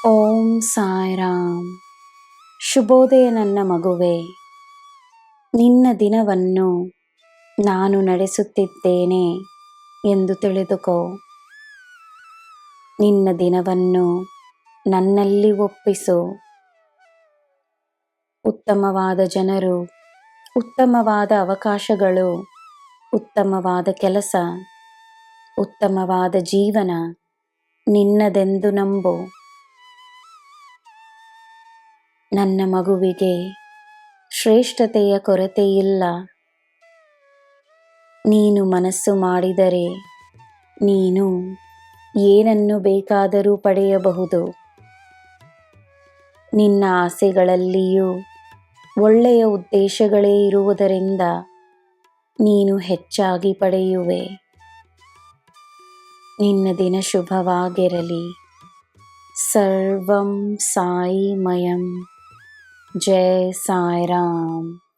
ಓಂ ಸಾಯಿರಾಮ್. ಶುಭೋದಯ ನನ್ನ ಮಗುವೆ. ನಿನ್ನ ದಿನವನ್ನು ನಾನು ನಡೆಸುತ್ತಿದ್ದೇನೆ ಎಂದು ತಿಳಿದುಕೋ. ನಿನ್ನ ದಿನವನ್ನು ನನ್ನಲ್ಲಿ ಒಪ್ಪಿಸು. ಉತ್ತಮವಾದ ಜನರು, ಉತ್ತಮವಾದ ಅವಕಾಶಗಳು, ಉತ್ತಮವಾದ ಕೆಲಸ, ಉತ್ತಮವಾದ ಜೀವನ ನಿನ್ನದೆಂದು ನಂಬು. ನನ್ನ ಮಗುವಿಗೆ ಶ್ರೇಷ್ಠತೆಯ ಕೊರತೆಯಿಲ್ಲ. ನೀನು ಮನಸ್ಸು ಮಾಡಿದರೆ ನೀನು ಏನನ್ನು ಬೇಕಾದರೂ ಪಡೆಯಬಹುದು. ನಿನ್ನ ಆಸೆಗಳಲ್ಲಿಯೂ ಒಳ್ಳೆಯ ಉದ್ದೇಶಗಳೇ ಇರುವುದರಿಂದ ನೀನು ಹೆಚ್ಚಾಗಿ ಪಡೆಯುವೆ. ನಿನ್ನ ದಿನ ಶುಭವಾಗಿರಲಿ. ಸರ್ವಂ ಸಾಯಿಮಯಂ. ಜೈ ಸಾಯಿರಾಮ್.